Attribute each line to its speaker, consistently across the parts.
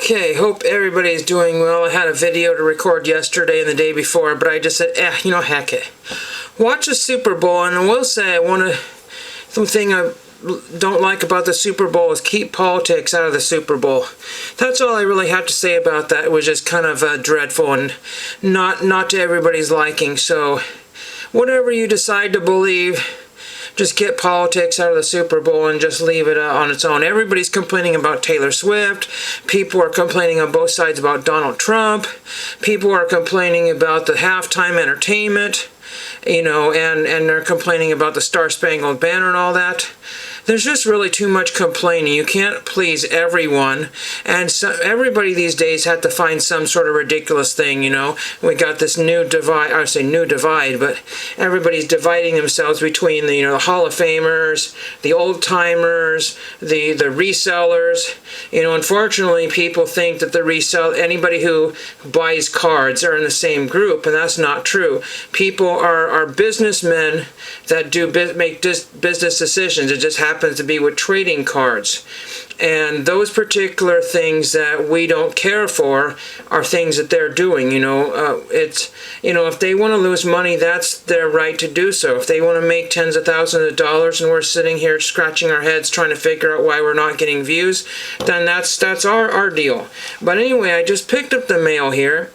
Speaker 1: Okay, hope everybody's doing well. I had a video to record yesterday and the day before, but I just said, heck it. Watch the Super Bowl, and I will say something I don't like about the Super Bowl is keep politics out of the Super Bowl. That's all I really have to say about that. It was just kind of dreadful and not to everybody's liking. So whatever you decide to believe, just get politics out of the Super Bowl and just leave it on its own. Everybody's complaining about Taylor Swift. People are complaining on both sides about Donald Trump. People are complaining about the halftime entertainment, and they're complaining about the Star-Spangled Banner and all that. There's just really too much complaining. You can't please everyone, and so everybody these days had to find some sort of ridiculous thing. We got this new divide. I say new divide, but everybody's dividing themselves between the Hall of Famers, the old timers, the resellers. Unfortunately, people think that anybody who buys cards are in the same group, and that's not true. People are businessmen that make business decisions. It just happens to be with trading cards. And those particular things that we don't care for are things that they're doing. If they want to lose money, that's their right to do so. If they want to make tens of thousands of dollars and we're sitting here scratching our heads trying to figure out why we're not getting views, then that's our deal. But anyway, I just picked up the mail here.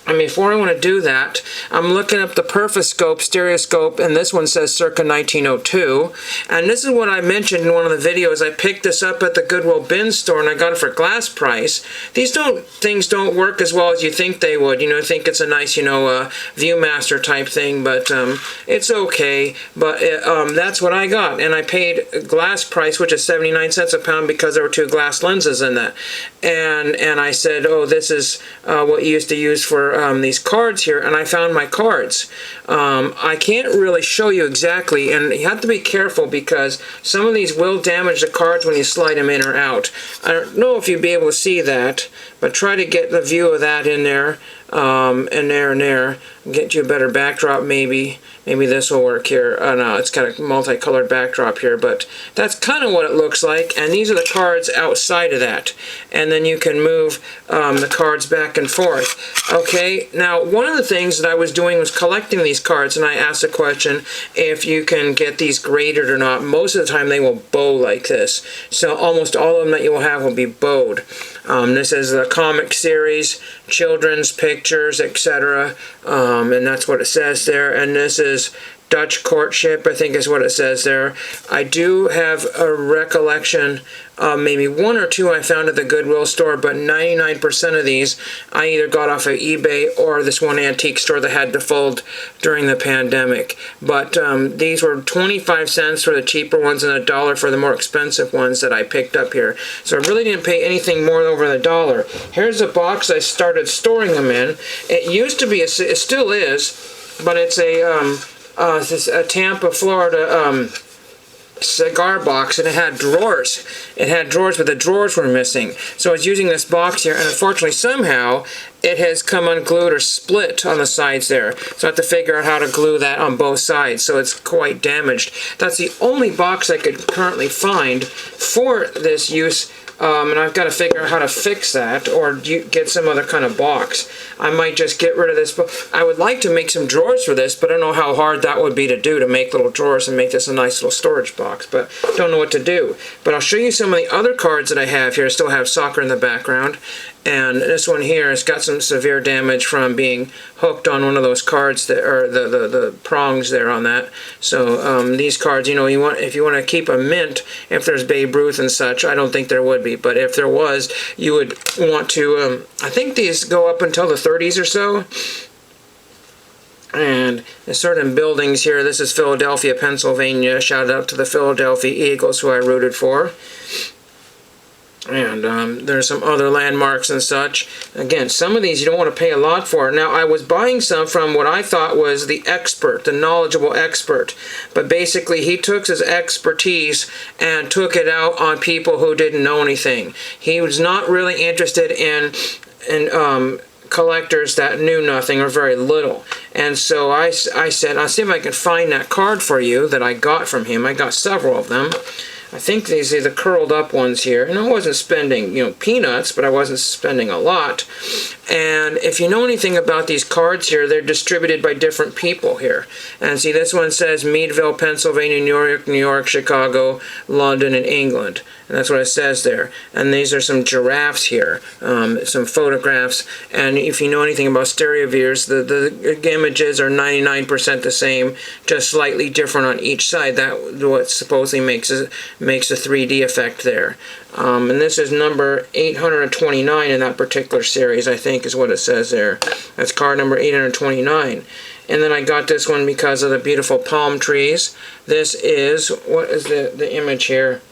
Speaker 1: Before I want to do that, I'm looking up the Perfoscope stereoscope, and this one says circa 1902. And this is what I mentioned in one of the videos. I picked this up at the Goodwill bin store, and I got it for glass price. These things don't work as well as you think they would. Think it's a nice, Viewmaster type thing, but it's okay. But that's what I got, and I paid glass price, which is 79 cents a pound, because there were two glass lenses in that. And I said, oh, this is what you used to use for these cards here, and I found my cards. I can't really show you exactly, and you have to be careful because some of these will damage the cards when you slide them in or out. I don't know if you'd be able to see that, but try to get the view of that in there, and there. Get you a better backdrop maybe. Maybe this will work here. Oh no, it's got a multicolored backdrop here, but that's kind of what it looks like. And these are the cards outside of that. And then you can move the cards back and forth. Okay, now one of the things that I was doing was collecting these cards, and I asked the question if you can get these graded or not. Most of the time they will bow like this. So almost all of them that you will have will be bowed. This is the comic series, children's pictures, etc. And that's what it says there. And this is Dutch Courtship, I think is what it says there. I do have a recollection of maybe one or two I found at the Goodwill store, but 99% of these I either got off of eBay or this one antique store that had to fold during the pandemic. But these were 25 cents for the cheaper ones and $1 for the more expensive ones that I picked up here. So I really didn't pay anything more than over $1. Here's the box I started storing them in. It used to be, it still is, but it's a Tampa, Florida cigar box, and it had drawers. It had drawers, but the drawers were missing. So I was using this box here, and unfortunately somehow it has come unglued or split on the sides there. So I have to figure out how to glue that on both sides, so it's quite damaged. That's the only box I could currently find for this use. And I've got to figure out how to fix that or get some other kind of box. I might just get rid of this. I would like to make some drawers for this, but I don't know how hard that would be to do, to make little drawers and make this a nice little storage box, but don't know what to do. But I'll show you some of the other cards that I have here. I still have soccer in the background. And this one here has got some severe damage from being hooked on one of those cards that are the prongs there on that. So these cards, if you want to keep a mint, if there's Babe Ruth and such, I don't think there would be, but if there was, you would want to. I think these go up until the 30s or so. And there's certain buildings here. This is Philadelphia, Pennsylvania. Shout out to the Philadelphia Eagles, who I rooted for. And there's some other landmarks and such. Again, some of these you don't want to pay a lot for. Now, I was buying some from what I thought was the expert, the knowledgeable expert. But basically, he took his expertise and took it out on people who didn't know anything. He was not really interested in collectors that knew nothing or very little. And so I said, I'll see if I can find that card for you that I got from him. I got several of them. I think these are the curled up ones here. And I wasn't spending, peanuts, but I wasn't spending a lot. And if you know anything about these cards here, they're distributed by different people here. And see, this one says Meadville, Pennsylvania, New York, Chicago, London, and England. And that's what it says there. And these are some giraffes here, some photographs. And if you know anything about Stereoviews, the images are 99% the same, just slightly different on each side. That's what supposedly makes a 3D effect there. And this is number 829 in that particular series, I think is what it says there. That's card number 829. And then I got this one because of the beautiful palm trees. This is, what is the image here?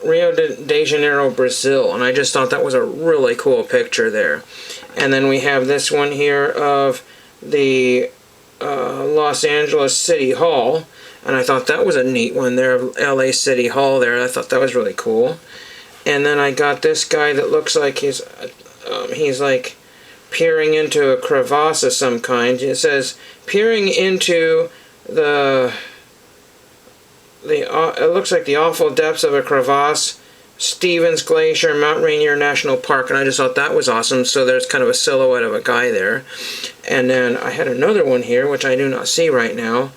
Speaker 1: Rio de Janeiro, Brazil. And I just thought that was a really cool picture there. And then we have this one here of the Los Angeles City Hall. And I thought that was a neat one there, LA City Hall there. I thought that was really cool. And then I got this guy that looks like he's like peering into a crevasse of some kind. It says, peering into it looks like the awful depths of a crevasse, Stevens Glacier, Mount Rainier National Park. And I just thought that was awesome. So there's kind of a silhouette of a guy there. And then I had another one here, which I do not see right now.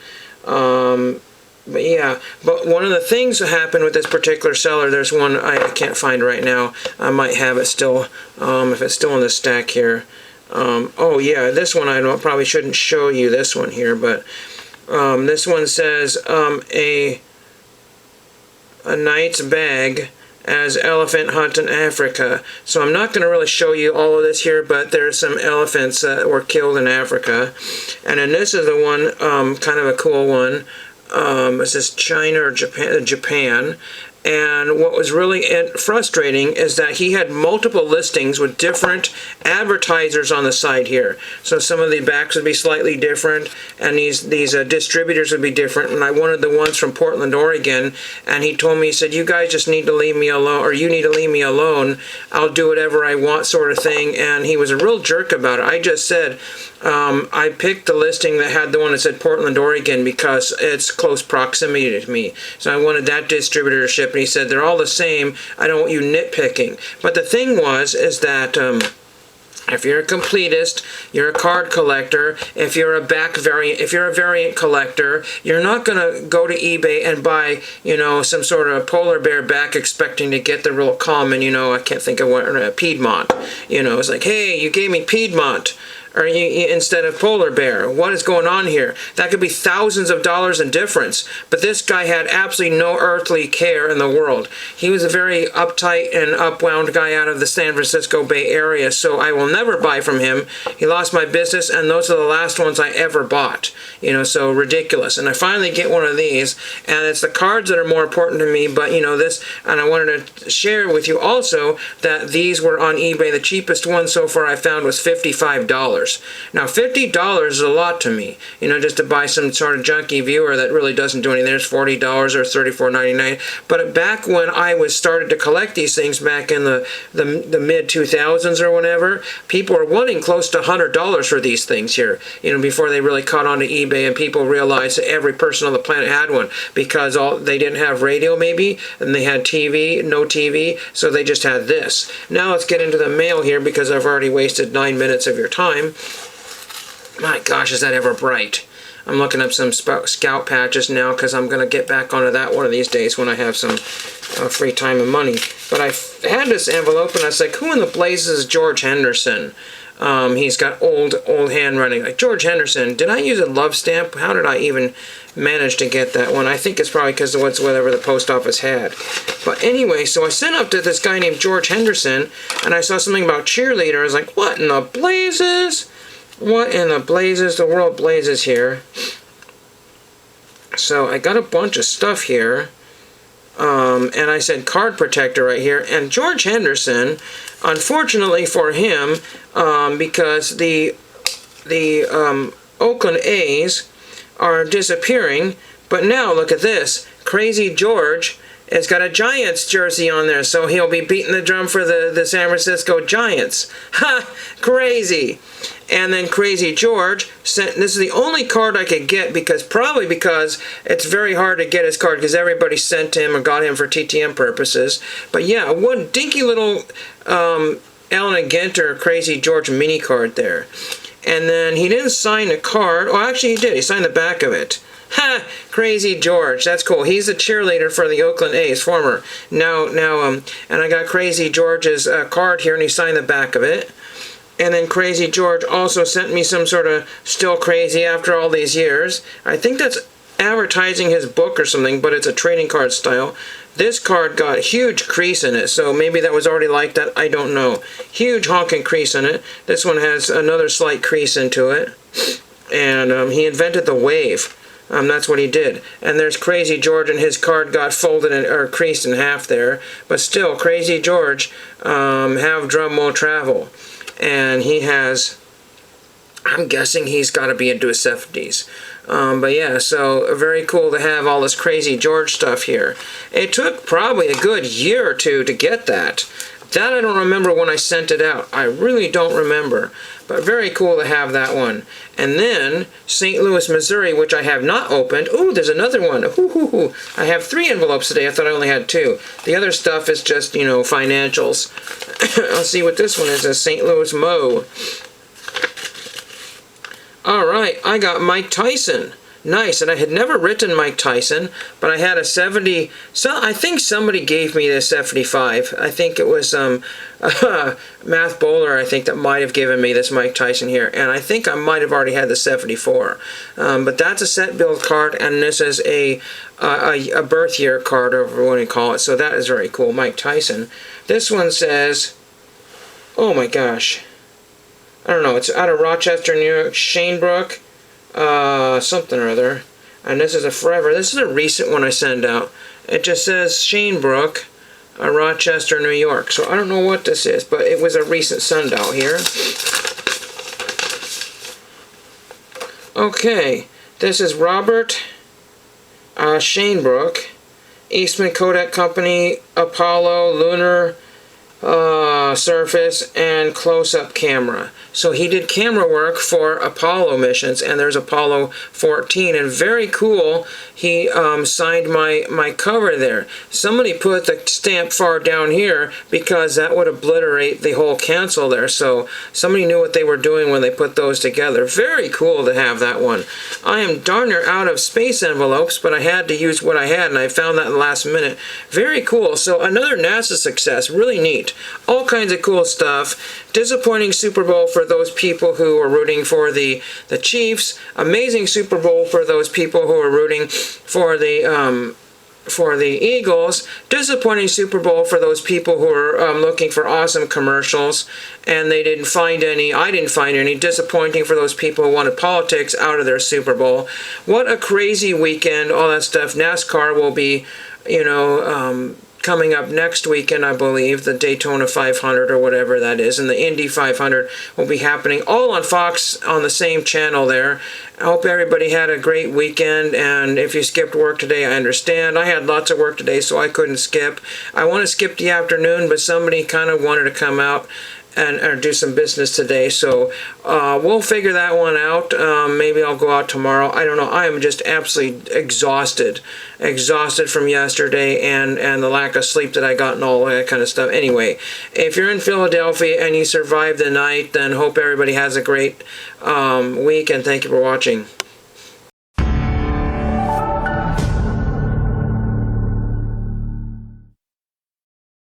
Speaker 1: But yeah, but one of the things that happened with this particular seller, there's one I can't find right now. I might have it still, if it's still in the stack here. Oh yeah, this one I probably shouldn't show you this one here, but this one says a knight's bag as elephant hunt in Africa. So I'm not going to really show you all of this here, but there's some elephants that were killed in Africa. And then this is the one, kind of a cool one. It says China or Japan. And what was really frustrating is that he had multiple listings with different advertisers on the side here. So some of the backs would be slightly different, and these distributors would be different. And I wanted the ones from Portland, Oregon, and he told me, he said, you guys just need to leave me alone, or you need to leave me alone. I'll do whatever I want, sort of thing. And he was a real jerk about it. I just said, I picked the listing that had the one that said Portland, Oregon, because it's close proximity to me. So I wanted that distributorship. And he said, they're all the same. I don't want you nitpicking. But the thing is that if you're a completist, you're a card collector, if you're a variant collector, you're not going to go to eBay and buy, some sort of polar bear back expecting to get the real common, I can't think of what, Piedmont. It's like, hey, you gave me Piedmont. Or instead of polar bear. What is going on here? That could be thousands of dollars in difference. But this guy had absolutely no earthly care in the world. He was a very uptight and upwound guy out of the San Francisco Bay Area, so I will never buy from him. He lost my business, and those are the last ones I ever bought. So ridiculous. And I finally get one of these, and it's the cards that are more important to me, but this, and I wanted to share with you also that these were on eBay. The cheapest one so far I found was $55. Now, $50 is a lot to me, just to buy some sort of junky viewer that really doesn't do anything. There's $40 or $34.99. But back when I started to collect these things back in the mid-2000s or whenever, people were wanting close to $100 for these things here, before they really caught on to eBay and people realized that every person on the planet had one, because they didn't have radio maybe, and they had TV, no TV, so they just had this. Now let's get into the mail here, because I've already wasted 9 minutes of your time. My gosh, is that ever bright. I'm looking up some scout patches now, because I'm going to get back onto that one of these days when I have some free time and money. But I had this envelope, and I was like, who in the blazes is George Henderson? He's got old handwriting. Like, George Henderson, did I use a love stamp? How did I even manage to get that one? I think it's probably because of whatever the post office had. But anyway, so I sent up to this guy named George Henderson, and I saw something about cheerleader. I was like, what in the blazes? What in the blazes? The world blazes here. So I got a bunch of stuff here. And I said card protector right here. And George Henderson, unfortunately for him, because the Oakland A's are disappearing. But now look at this. Crazy George has got a Giants jersey on there, so he'll be beating the drum for the San Francisco Giants. Ha! Crazy! And then Crazy George sent, this is the only card I could get probably because it's very hard to get his card because everybody sent him or got him for TTM purposes. But yeah, one dinky little Alan and Ginter Crazy George mini card there. And then he didn't sign the card. Oh, actually he did. He signed the back of it. Ha! Crazy George. That's cool. He's the cheerleader for the Oakland A's, former. Now, and I got Crazy George's card here, and he signed the back of it. And then Crazy George also sent me some sort of still crazy after all these years. I think that's advertising his book or something, but it's a trading card style. This card got a huge crease in it, so maybe that was already like that. I don't know. Huge honking crease in it. This one has another slight crease into it. And he invented the wave. That's what he did. And there's Crazy George, and his card got folded or creased in half there. But still, Crazy George, have drum will travel. And he has, I'm guessing he's got to be into his 70s. But yeah, so very cool to have all this Crazy George stuff here. It took probably a good year or two to get that. That I don't remember when I sent it out. I really don't remember. But very cool to have that one. And then St. Louis, Missouri, which I have not opened. Ooh, there's another one. Ooh. I have 3 envelopes today. I thought I only had 2. The other stuff is just, financials. Let's see what this one is. A St. Louis Mo. All right, I got Mike Tyson. Nice, and I had never written Mike Tyson, but I had a 70. So I think somebody gave me this 75. I think it was Math Bowler. I think that might have given me this Mike Tyson here, and I think I might have already had the 74. But that's a set build card, and this is a birth year card, or whatever you want to call it. So that is very cool, Mike Tyson. This one says, oh my gosh, I don't know. It's out of Rochester, New York, Shanebrook. Something or other, and this is a forever. This is a recent one I send out. It just says Shanebrook, Rochester, New York. So I don't know what this is, but it was a recent send out here. Okay, this is Robert Shanebrook, Eastman Kodak Company, Apollo, Lunar Surface, and close-up camera. So he did camera work for Apollo missions, and there's Apollo 14, and very cool. He signed my cover there. Somebody put the stamp far down here because that would obliterate the whole cancel there. So somebody knew what they were doing when they put those together. Very cool to have that one. I am darn near out of space envelopes, but I had to use what I had, and I found that in the last minute. Very cool. So another NASA success. Really neat. All kinds of cool stuff. Disappointing Super Bowl for those people who were rooting for the Chiefs. Amazing Super Bowl for those people who were rooting for the Eagles. Disappointing Super Bowl for those people who were looking for awesome commercials and they didn't find any. I didn't find any. Disappointing for those people who wanted politics out of their Super Bowl. What a crazy weekend, all that stuff. NASCAR will be, coming up next weekend, I believe, the Daytona 500 or whatever that is, and the Indy 500 will be happening all on Fox on the same channel there. I hope everybody had a great weekend, and if you skipped work today, I understand. I had lots of work today, so I couldn't skip. I want to skip the afternoon, but somebody kind of wanted to come out and do some business today, so we'll figure that one out. Maybe I'll go out tomorrow. I don't know. I am just absolutely exhausted from yesterday and the lack of sleep that I got and all that kind of stuff. Anyway, if you're in Philadelphia and you survived the night, then hope everybody has a great week, and thank you for watching.